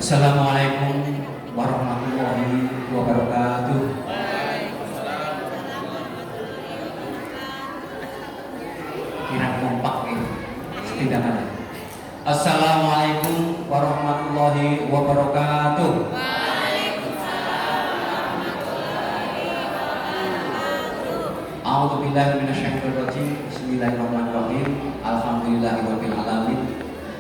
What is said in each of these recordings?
Assalamualaikum warahmatullahi wabarakatuh. Kira kompak ya, setidaknya. Assalamualaikum warahmatullahi wabarakatuh. A'udzubillahi minasyaitonir rajim. Bismillahirrahmanirrahim. Alhamdulillahirabbil alamin.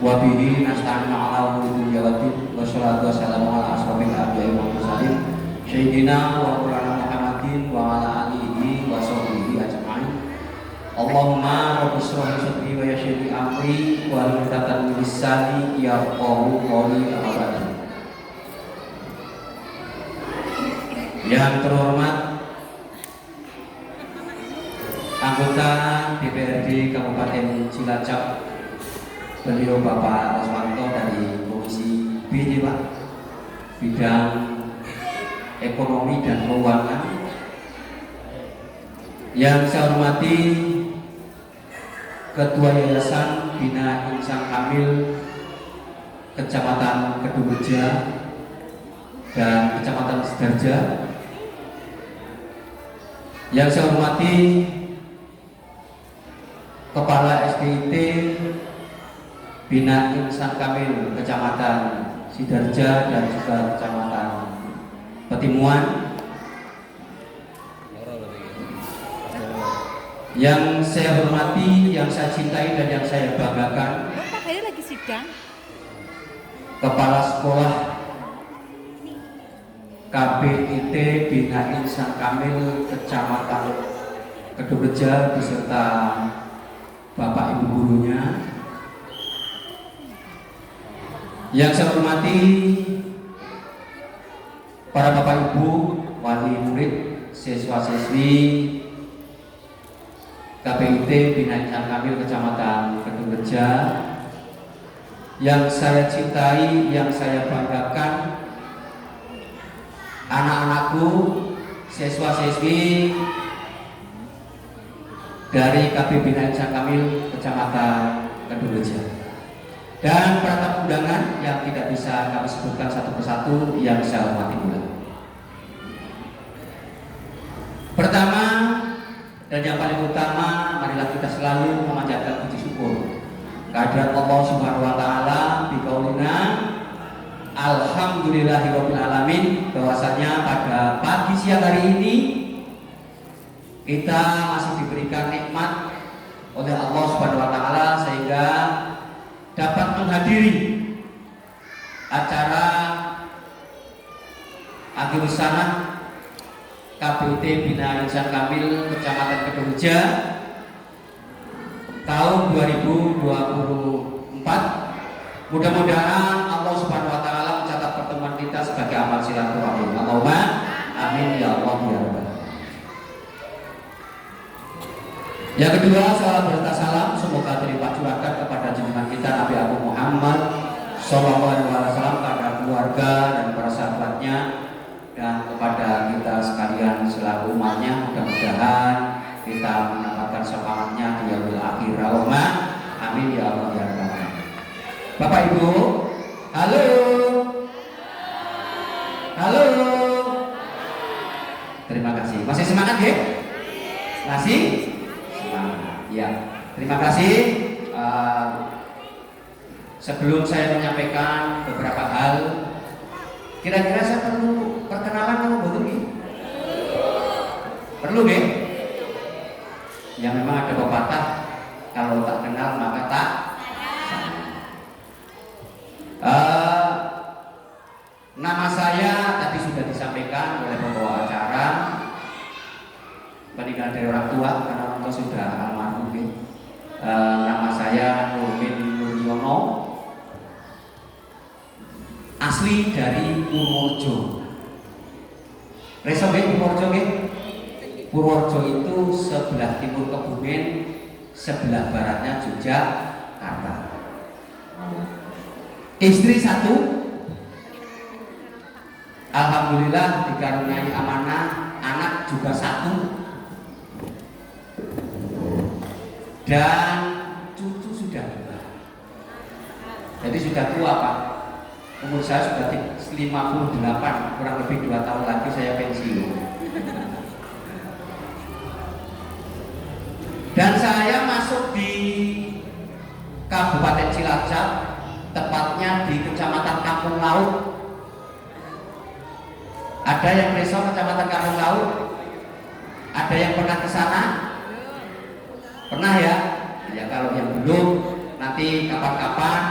Wa bihi nasta'inu ala umuri dunya waddin. Wassalatu wassalamu ala asrofil anbiya'i wal mursalin sayyidina wa maulana Muhammadin wa ala alihi wa sahbihi ajma'in. Allahumma rabbis shrah li sadri wa yassir li amri wa hlul 'uqdatam min lisani yafqahu qawli. Yang terhormat anggota DPRD Kabupaten Cilacap, beliau Bapak Roswanto dari Komisi B, Pak, bidang ekonomi dan keuangan. Yang saya hormati Ketua Yayasan Bina Insan Kamil Kecamatan Kedungreja dan Kecamatan Sidarja. Yang saya hormati Kepala SDIT Bina Insan Kamil Kecamatan Sidarja dan juga Kecamatan Petimuan. Yang saya hormati, yang saya cintai dan yang saya banggakan, lagi sidang. Kepala Sekolah KBIT Bina Insan Kamil Kecamatan Kedungreja beserta Bapak Ibu gurunya. Yang saya hormati para Bapak Ibu wali murid, siswa-siswi KBIT Bina Insan Kamil Kecamatan Kedungreja. Yang saya cintai, yang saya banggakan, anak-anakku, siswa-siswi dari KB Bina Insan Kamil Kecamatan Kedungreja, dan para tamu undangan yang tidak bisa kami sebutkan satu persatu yang saya hormati pula. Pertama dan yang paling utama, marilah kita selalu memanjatkan puji syukur kehadirat Allah Subhanahu wa taala biqaulina alhamdulillahirabbil alamin, bahwasanya pada pagi siang hari ini kita masih diberikan nikmat oleh Allah Subhanahu wa taala sehingga dapat menghadiri acara akhir sana KBIT Bina Insan Kamil Kecamatan Kedungreja tahun 2024. Mudah-mudahan Allah Subhanahu wa taala mencatat pertemuan kita sebagai amal silaturahim. Allahumma amin ya Allah ya Rabbal. Yang kedua, salam berserta salam semoga terlimpah curahkan kepada junjungan kita Nabi Agung Muhammad Sallallahu Alaihi Wasallam, kepada keluarga dan para sahabatnya, dan kepada kita sekalian selaku umatnya. Mudah-mudahan kita mendapatkan syafaatnya di yaumil akhir. Allahumma amin ya Allah ya Rabbal. Bapak Ibu, halo, halo. Terima kasih. Masih semangat ya? Masih? Ya, terima kasih. Sebelum saya menyampaikan beberapa hal, kira-kira saya perlu perkenalan kalau betul nih? Perlu nih? Ya memang ada pepatah, kalau tak kenal maka tak nama saya tadi sudah disampaikan oleh pembawa acara. Meninggal dari orang tua karena orang tua sudah almarhum. Nama saya Nurmin Nuryono, asli dari Purworejo. Reso nggih Purworejo nggih? Purworejo itu sebelah timur Kebumen, sebelah baratnya Yogyakarta. Istri satu, alhamdulillah dikaruniai amanah, anak juga satu. Dan cucu sudah dua. Jadi sudah tua Pak. Umur saya sudah 58, kurang lebih 2 tahun lagi saya pensiun. Dan saya masuk di Kabupaten Cilacap, tepatnya di Kecamatan Kampung Laut. Ada yang besok Kecamatan Kampung Laut? Ada yang pernah ke sana? Pernah ya? Ya kalau yang belum, nanti kapan-kapan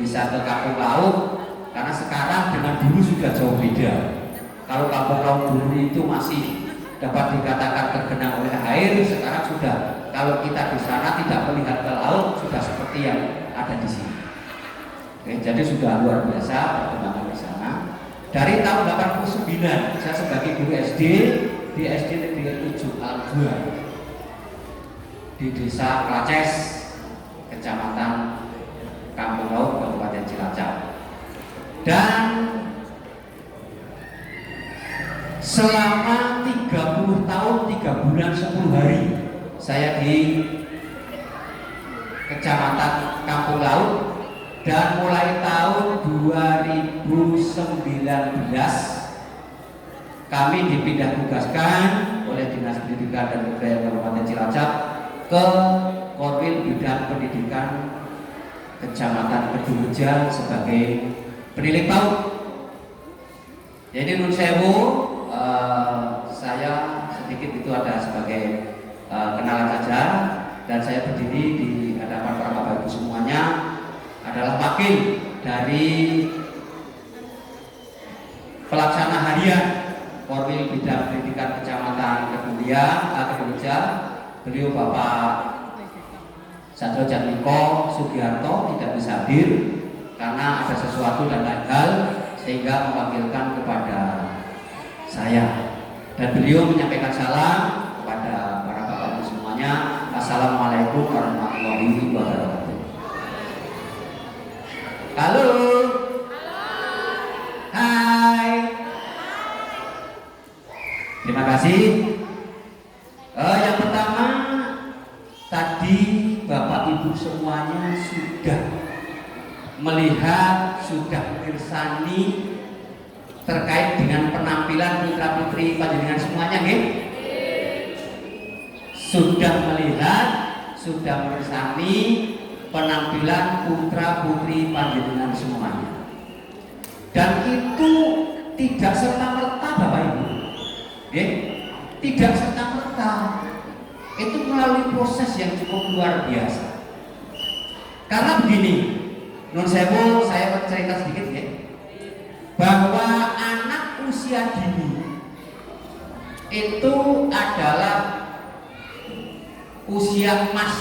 bisa ke Kampung Laut, karena sekarang dengan dulu sudah jauh beda. Kalau Kampung Laut dulu itu masih dapat dikatakan tergenang oleh air, sekarang sudah, kalau kita di sana tidak melihat ke laut, sudah seperti yang ada di sini. Oke, jadi sudah luar biasa perkembangan di sana. Dari tahun 89 saya sebagai guru SD di SD Negeri 7 Al-2 di Desa Klaces, Kecamatan Kampung Laut, Kabupaten Cilacap. Dan selama 30 tahun 3 bulan 10 hari saya di Kecamatan Kampung Laut. Dan mulai tahun 2019 kami dipindah tugaskan oleh Dinas Pendidikan dan Kebudayaan Kabupaten Cilacap ke Korwil Bidang Pendidikan Kecamatan Kedungreja sebagai penilik PAUD. Jadi nun sewu, saya sedikit itu ada sebagai kenalan saja, dan saya berdiri di hadapan para bapak ibu semuanya adalah wakil dari pelaksana harian Korwil Bidang Pendidikan Kecamatan Kedungreja. Beliau Bapak Satrio Jatmiko Sugiharto tidak bisa hadir karena ada sesuatu dan lain hal, sehingga mewakilkan kepada saya, dan beliau menyampaikan salam kepada para bapak ibu semuanya. Assalamualaikum warahmatullahi wabarakatuh. Halo. Hai. Terima kasih. Yang pertama, tadi bapak ibu semuanya sudah melihat, sudah mengirsani terkait dengan penampilan putra putri panjenengan semuanya, nggih? Sudah melihat, sudah mengirsani penampilan putra putri panjenengan semuanya, dan itu tidak serta merta bapak ibu, tidak serta merta, itu melalui proses yang cukup luar biasa. Karena begini, nun sewu, saya bercerita sedikit ya, bahwa anak usia dini itu adalah usia emas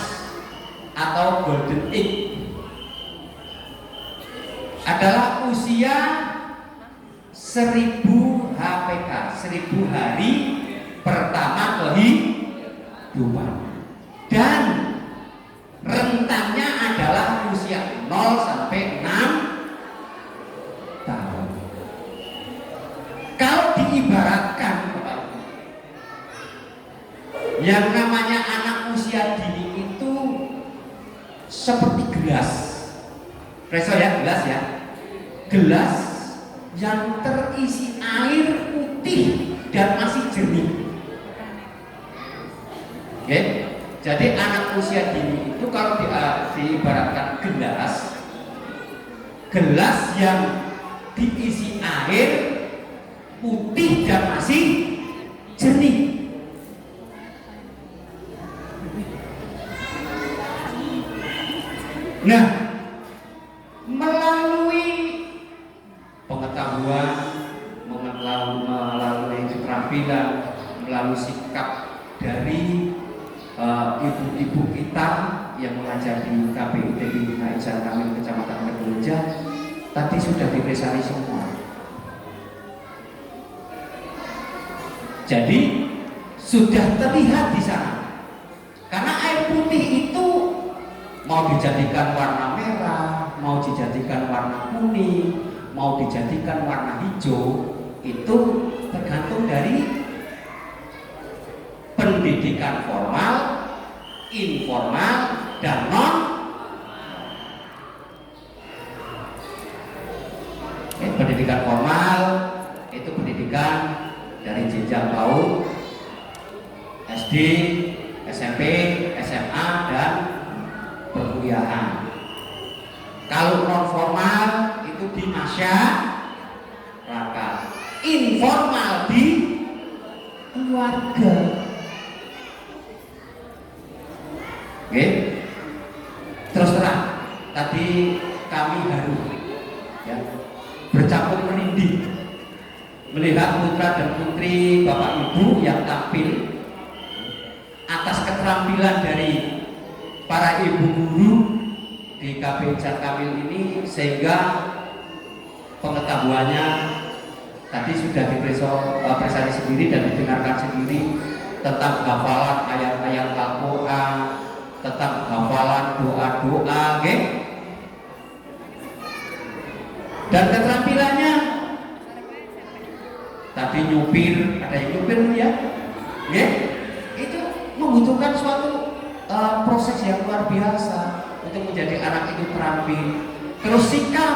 atau golden age, adalah usia 1000 HPK, 1000 hari pertama kehidupan, dan rentannya adalah usia 0 sampai 6 tahun. Kalau diibaratkan yang namanya anak usia dini itu seperti gelas, preso ya, gelas ya, gelas yang terisi air putih dan masih jernih. Oke, jadi anak usia dini itu kalau diibaratkan gelas yang diisi air putih dan masih jernih. Nah, melalui pengetahuan, melalui keterampilan, melalui sikap dari ibu-ibu kita yang mengajar di KPUD di Naizan Kamil Kecamatan Kedungreja, tadi sudah dipresani semua. Jadi sudah terlihat di sana, karena air putih itu mau dijadikan warna merah, mau dijadikan warna kuning, mau dijadikan warna hijau, itu tergantung dari pendidikan formal, informal, dan non. pendidikan formal itu pendidikan dari jenjang PAUD, SD, SMP, SMA, dan perkuliahan. Kalau non formal itu di masyarakat, informal di keluarga. Oke? Terus terang, tadi kami haru, ya, bercampur merinding melihat putra dan putri Bapak Ibu yang tampil atas keterampilan dari para ibu guru di KP Jan Kamil ini, sehingga pengetahuannya tadi sudah dipresentasi sendiri dan didengarkan sendiri tentang hafalan ayat-ayat Al-Quran, tentang hafalan doa-doa, okay? Dan keterampilannya tadi nyupir, ada yang nyupir ya, okay? Itu membutuhkan suatu proses yang luar biasa untuk menjadi anak itu terampil. Terus sikap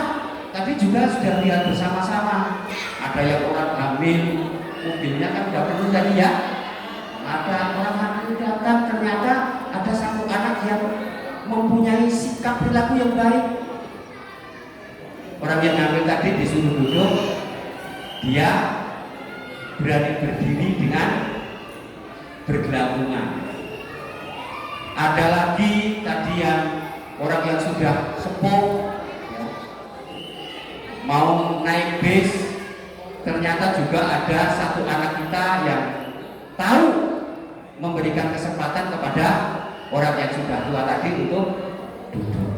tadi juga sudah lihat bersama-sama. Ada yang orang hamil, mobilnya kan nggak perlu tadi ya. Ada orang hamil datang, ternyata ada satu anak yang mempunyai sikap perilaku yang baik. Orang yang hamil tadi disuruh duduk, dia berani berdiri dengan bergelambungan. Ada lagi tadi yang orang yang sudah sepuh, ya, mau naik bis, ternyata juga ada satu anak kita yang tahu memberikan kesempatan kepada orang yang sudah tua tadi untuk duduk.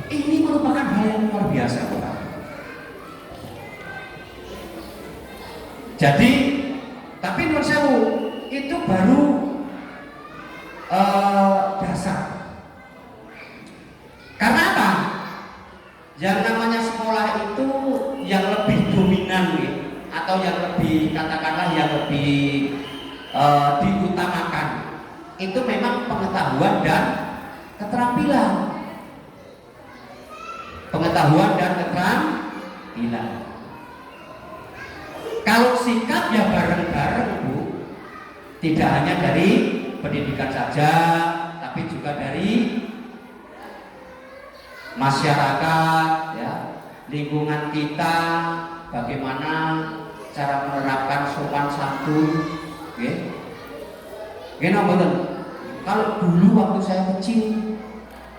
Ini merupakan hal yang luar biasa, Bapak. Jadi, tapi menurut saya itu baru dasar. Karena apa? Yang namanya sekolah itu yang lebih dominan gitu, atau yang lebih, katakanlah yang lebih diutamakan itu memang pengetahuan dan keterampilan. Pengetahuan dan keterampilan. Kalau sikap ya bareng-bareng, Bu. Tidak hanya dari pendidikan saja, tapi juga dari masyarakat, ya, lingkungan kita, bagaimana cara menerapkan sopan santun, okay? Kalau dulu waktu saya kecil,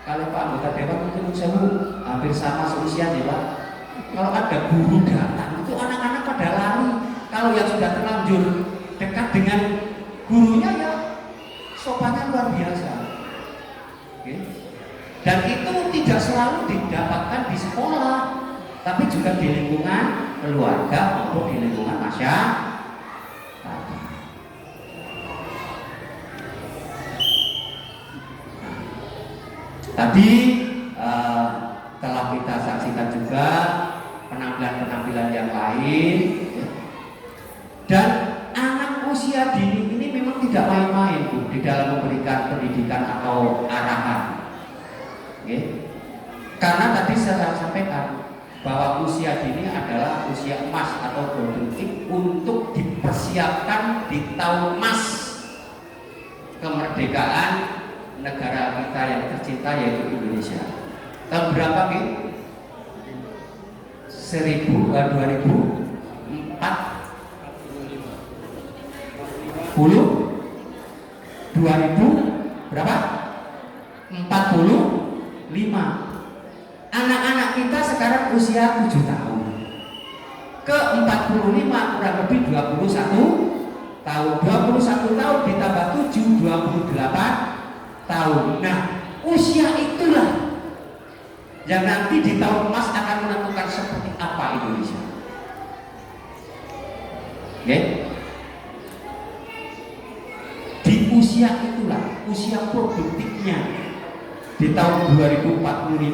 kalau Pak anggota dewan mungkin saya hampir sama seusia ya Pak. Kalau ada guru datang, itu anak-anak pada lari. Kalau yang sudah terlanjur dekat dengan gurunya ya sopannya luar biasa. Okay? Dan itu tidak selalu didapatkan di sekolah, tapi juga di lingkungan keluarga maupun di lingkungan masyarakat. Tadi telah kita saksikan juga penampilan-penampilan yang lain, dan anak usia dini ini memang tidak main-main, Bu, di dalam memberikan pendidikan atau arahan. Okay. Karena tadi saya sampaikan bahwa usia dini adalah usia emas atau golden age untuk dipersiapkan di tahun emas kemerdekaan negara kita yang tercinta, yaitu Indonesia. Tahun berapa, Ki? 2004 berapa? 45. Anak-anak kita sekarang usia 7 tahun. Ke 45 kurang lebih 21 tahun. 21 tahun ditambah 7, 28 tahun. Nah, usia itulah yang nanti di tahun emas akan menentukan seperti apa Indonesia. Okay? Di usia itulah, usia produktifnya di tahun 2045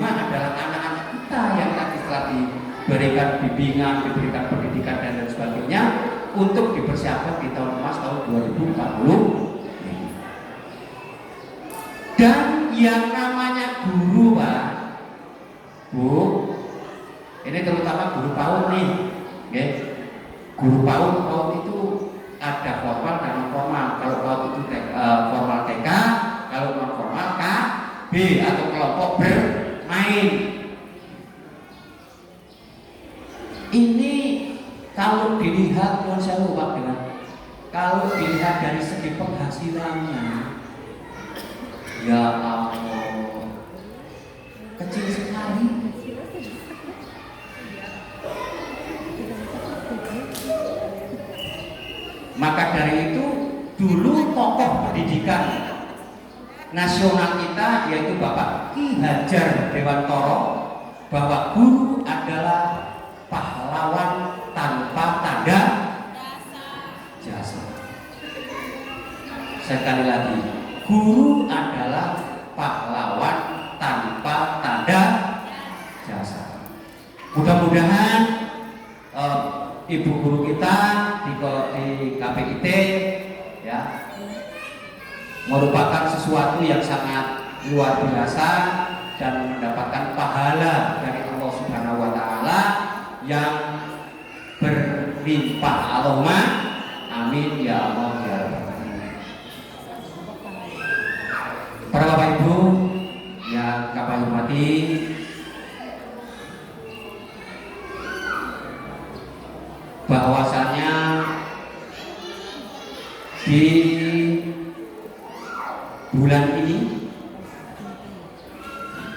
adalah anak-anak kita yang nanti setelah diberikan bimbingan, diberikan pendidikan dan lain sebagainya untuk dipersiapkan di tahun emas tahun 2040. Dan yang namanya guru, Pak, Bu, ini terutama guru PAUD B atau kelompok bermain. Ini kalau dilihat saya lupa dengan kalau dilihat dari segi penghasilannya, ya Allah, kecil sekali. Maka dari itu dulu tokoh pendidikan nasional kita yaitu Bapak Ki Hajar Dewantara bahwa guru adalah pahlawan tanpa tanda jasa. Sekali lagi, guru adalah pahlawan tanpa tanda jasa. Mudah-mudahan ibu guru kita di KPIT ya merupakan sesuatu yang sangat luar biasa dan mendapatkan pahala dari Allah Subhanahu wa taala yang berlimpah Allahumma amin ya Allah ya Rabbal alamin. Para Bapak Ibu yang kami hormati, bahwasanya di bulan ini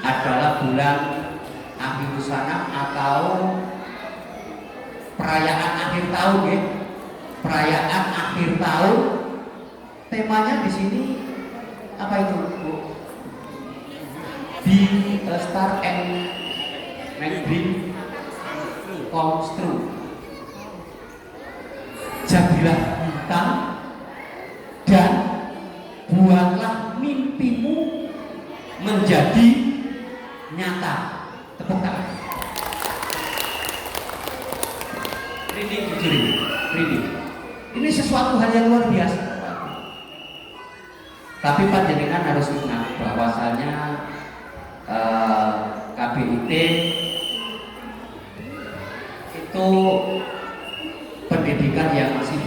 adalah bulan akhir sana atau perayaan akhir tahun ya. Perayaan akhir tahun. Temanya di sini apa itu, Bu? Be a star and make dream comes true. Jadilah bintang dan buatlah mimpimu menjadi nyata. Tepuk tangan. Ini sesuatu hal yang luar biasa. Tapi panjenengan harus ingat bahwasanya KBIT itu pendidikan yang masih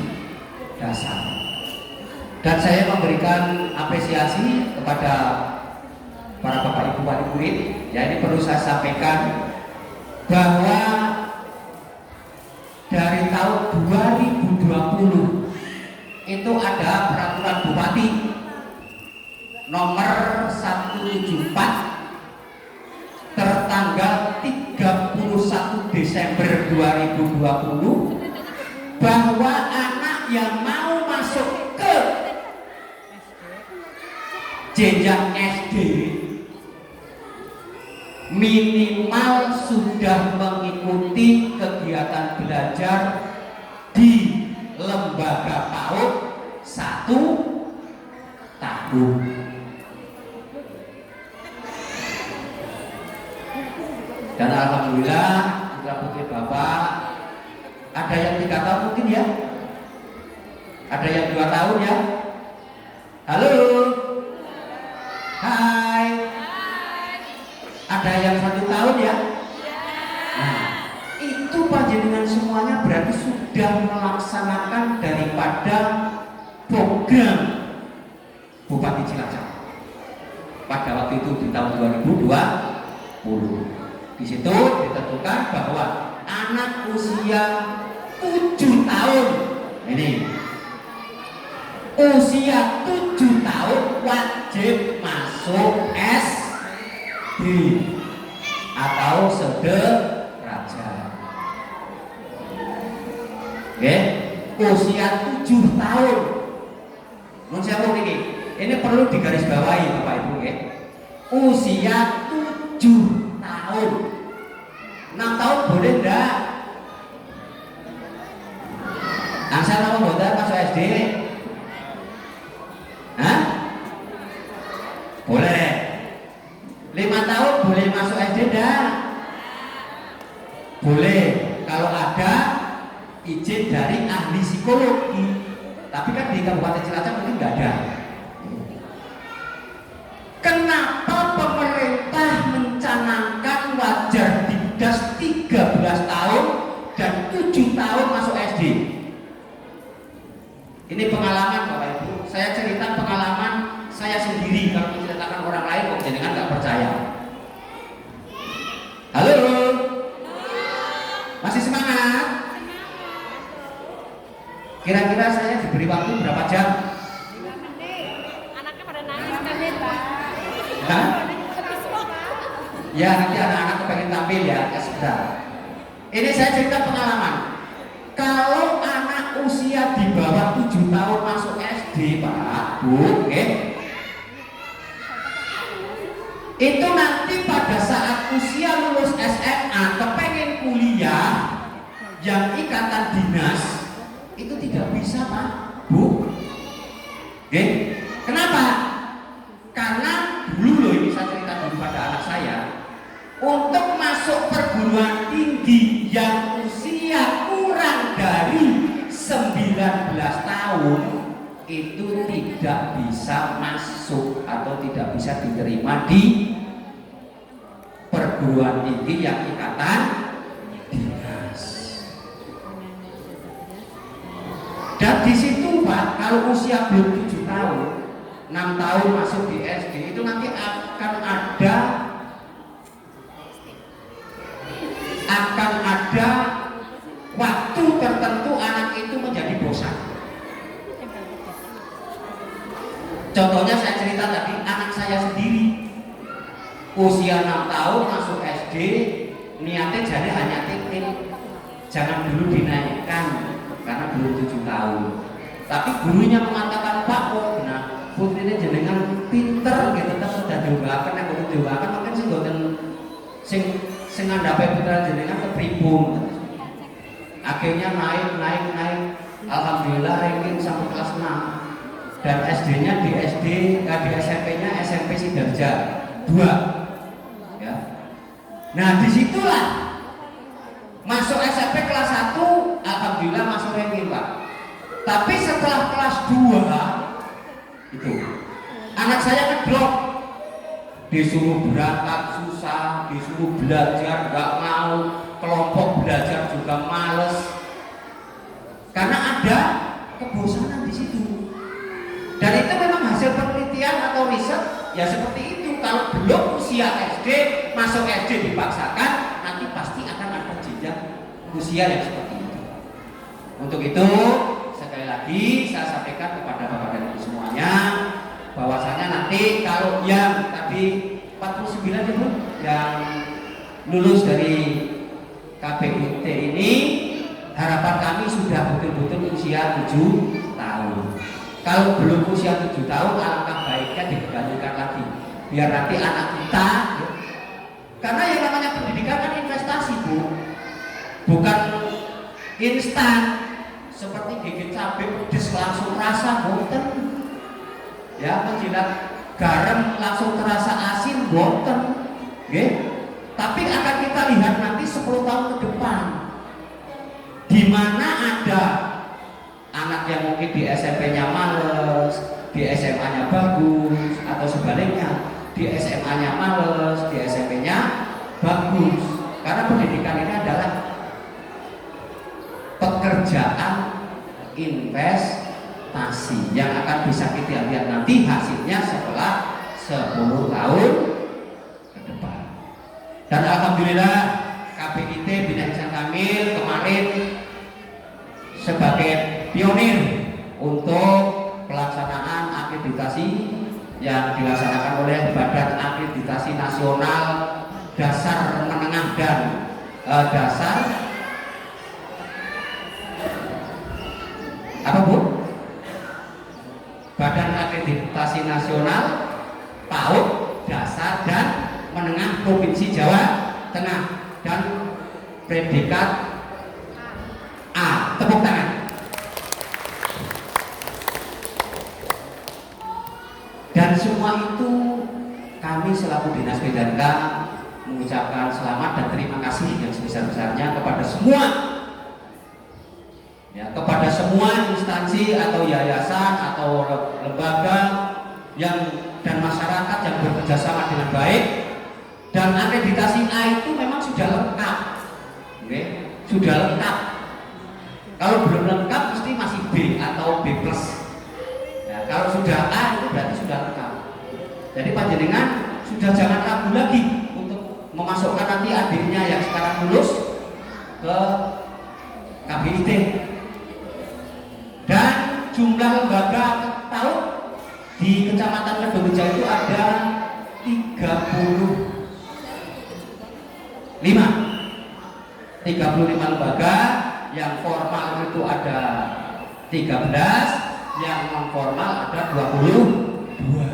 dasar. Dan saya memberikan apresiasi kepada para bapak ibu wali murid. Ya, ini perlu saya sampaikan bahwa dari tahun 2020 itu ada peraturan bupati nomor 174 tertanggal 31 Desember 2020 bahwa anak yang mau masuk ke jenjang SD minimal sudah mengikuti kegiatan belajar di lembaga PAUD 1 tahun. Dan alhamdulillah putra putri Bapak ada yang 3 tahun mungkin ya, ada yang 2 tahun ya. Halo, hai, ada yang 1 tahun ya. Nah, itu panjenengan semuanya berarti sudah melaksanakan daripada program Bupati Cilacap pada waktu itu di tahun 2020. Di situ ditentukan bahwa anak usia 7 tahun ini, usia 7 tahun wajib masuk SD atau sederajat. Oke, usia 7 tahun. Nun siapa ini perlu digarisbawahi Bapak Ibu ya. Usia 7 tahun. 6 tahun boleh enggak? Asal nama boten masuk SD? Hah? Boleh. 5 tahun boleh masuk SD enggak? Boleh. Kalau ada izin dari ahli psikologi. Tapi kan di Kabupaten Cilacap mungkin enggak ada. Kenapa pemerintah mencanangkan wajar didas 13 tahun dan 7 tahun masuk SD? Ini pengalaman Bapak Ibu. Saya cerita pengalaman saya sendiri. Kalau menceritakan orang lain kok jangan nggak percaya. Halo, masih semangat? Kira-kira saya diberi waktu berapa jam? 5 menit. Anaknya pada nangis kan, Pak? Hah? Ya, nanti anak-anak kepengen tampil ya, sebentar. Ini saya cerita pengalaman. Kalau anak usia di bawah 7 tahun masuk SD, Pak, Bu, itu nanti pada saat usia lulus SMA kepengen kuliah yang ikatan dinas itu tidak bisa, Pak, Bu. Kenapa? Karena dulu loh, ini saya cerita dulu pada anak saya, untuk masuk perguruan tinggi yang usia kurang dari 19 tahun itu tidak bisa masuk atau tidak bisa diterima di perguruan tinggi yang ikatan dinas. Dan di situ, Pak, kalau usia belum 7 tahun, 6 tahun masuk di SD, itu nanti akan ada waktu tertentu anak itu menjadi bosan. Contohnya saya cerita tadi, anak saya sendiri usia 6 tahun masuk SD, niatnya jadi hanya titik, jangan dulu dinaikkan karena belum 7 tahun. Tapi gurunya mengatakan, Pak, kok nah putrinya jenengan pinter gitu, tetap sudah diwakan, yang betul diwakan mungkin sing ngandhape putra jenengan kepripun. Akhirnya naik. Alhamdulillah ranking sampai kelas 6. Dan SD-nya di SMP-nya SMP Sidarja 2. Ya. Nah, disitulah masuk SMP kelas 1, alhamdulillah masuk ranking, Pak. Tapi setelah kelas 2 itu anak saya ngedrop, disuruh berangkat susah, disuruh belajar nggak mau, kelompok belajar juga males, karena ada kebosanan di situ. Dan itu memang hasil penelitian atau riset ya seperti itu. Kalau belum usia SD, masuk SD dipaksakan, nanti pasti akan ada jenjang usia yang seperti itu. Untuk itu sekali lagi saya sampaikan kepada Bapak dan Ibu semuanya, bahwasanya nanti kalau yang tadi 49 itu yang lulus dari KPUT ini, harapan kami sudah betul-betul usia 7 tahun. Kalau belum usia 7 tahun, alangkah baiknya dikembalikan lagi, biar nanti anak kita, karena yang namanya pendidikan kan investasi, Bu, bukan instan seperti gigit cabai pedes langsung rasa, boten. Ya, menjilat garam langsung terasa asin, boten. Tapi akan kita lihat nanti 10 tahun ke depan, di mana ada anak yang mungkin di SMP-nya males, di SMA-nya bagus, atau sebaliknya di SMA-nya males, di SMP-nya bagus. Karena pendidikan ini adalah pekerjaan investasi yang akan bisa kita lihat nanti hasilnya setelah 10 tahun ke depan. Dan alhamdulillah KPIT Bina Ihsan Kamil kemarin sebagai pionir untuk pelaksanaan akreditasi yang dilaksanakan oleh Badan Akreditasi Nasional Dasar Menengah dan Dasar apa, Bu? Badan Akreditasi Nasional PAUD Dasar dan Menengah Provinsi Jawa Tengah dan predikat A. Tepuk tangan. Dan semua itu kami selaku Dinas PDANK mengucapkan selamat dan terima kasih yang sebesar-besarnya kepada semua, ya, kepada semua instansi atau yayasan atau lembaga yang dan masyarakat yang bekerja sama dengan baik. Dan akreditasi A itu memang sudah lengkap, sudah lengkap. Kalau belum lengkap mesti masih B atau B+. Ya, kalau sudah A itu berarti sudah lengkap. Jadi panjenengan sudah sudah jangan ragu lagi untuk memasukkan nanti adiknya yang sekarang lulus ke KBIT. Dan jumlah lembaga tahu di Kecamatan Kedungreja itu ada 35 lembaga. Yang formal itu ada 13, yang non formal ada 22.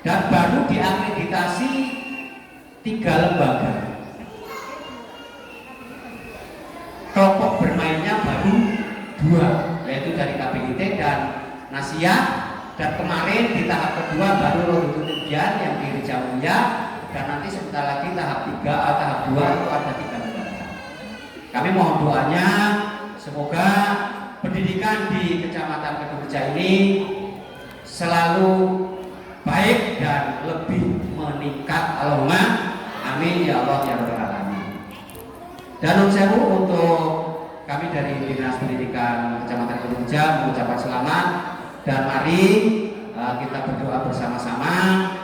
Dan baru diakreditasi 3 lembaga. Kelompok bermainnya baru 2, yaitu dari KBIT dan Nasiah. Dan kemarin di tahap kedua baru Longitudinal yang di Rijawaya, dan nanti sebentar lagi tahap 3 atau tahap 2 itu ada 3 lembaga. Kami mohon doanya semoga pendidikan di Kecamatan Kedungreja ini selalu baik dan lebih meningkat. Allahumma amin ya Allah ya rabbal alamin. Dan nun sewu untuk kami dari Dinas Pendidikan Kecamatan Kedungreja mengucapkan selamat, dan mari kita berdoa bersama-sama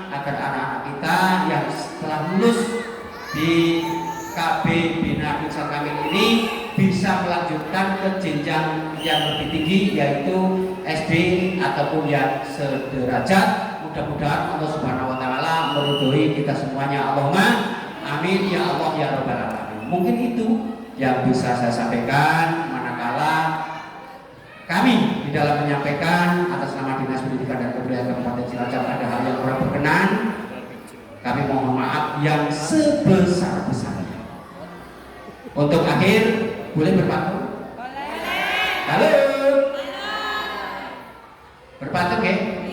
agar anak-anak kita yang setelah lulus di KB Bina Insan Kamil ini bisa melanjutkan ke jenjang yang lebih tinggi, yaitu SD ataupun yang sederajat. Mudah-mudahan Allah Subhanahu wa taala meridhoi kita semuanya. Allahumma amin ya Allah ya rabbal alamin. Mungkin itu yang bisa saya sampaikan manakala kami di dalam menyampaikan atas nama Dinas Pendidikan dan Kebudayaan Kabupaten Cilacap ada hal yang kurang berkenan. Kami mohon maaf yang sebesar-besarnya. Untuk akhir, boleh berpantun? Boleh. Halo. Berpantun ya?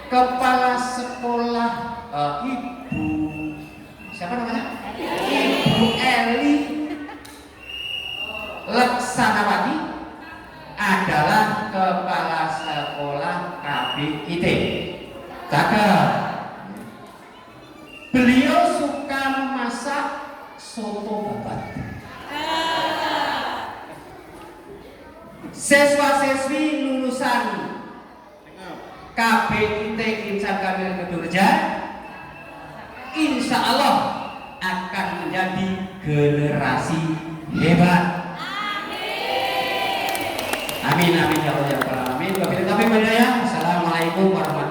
Kepala sekolah Ibu siapa namanya? Ibu Eli Laksanawati adalah kepala sekolah KBIT. Cakep. Beliau suka memasak soto babat. Siswa-siswi lulusan KBIT Insan Kamil Kedungreja insya Allah akan menjadi generasi hebat. Amin amin ya Allah ya rabbal alamin. Wabillahi taufiq wal hidayah. Assalamualaikum warahmatullahi wabarakatuh.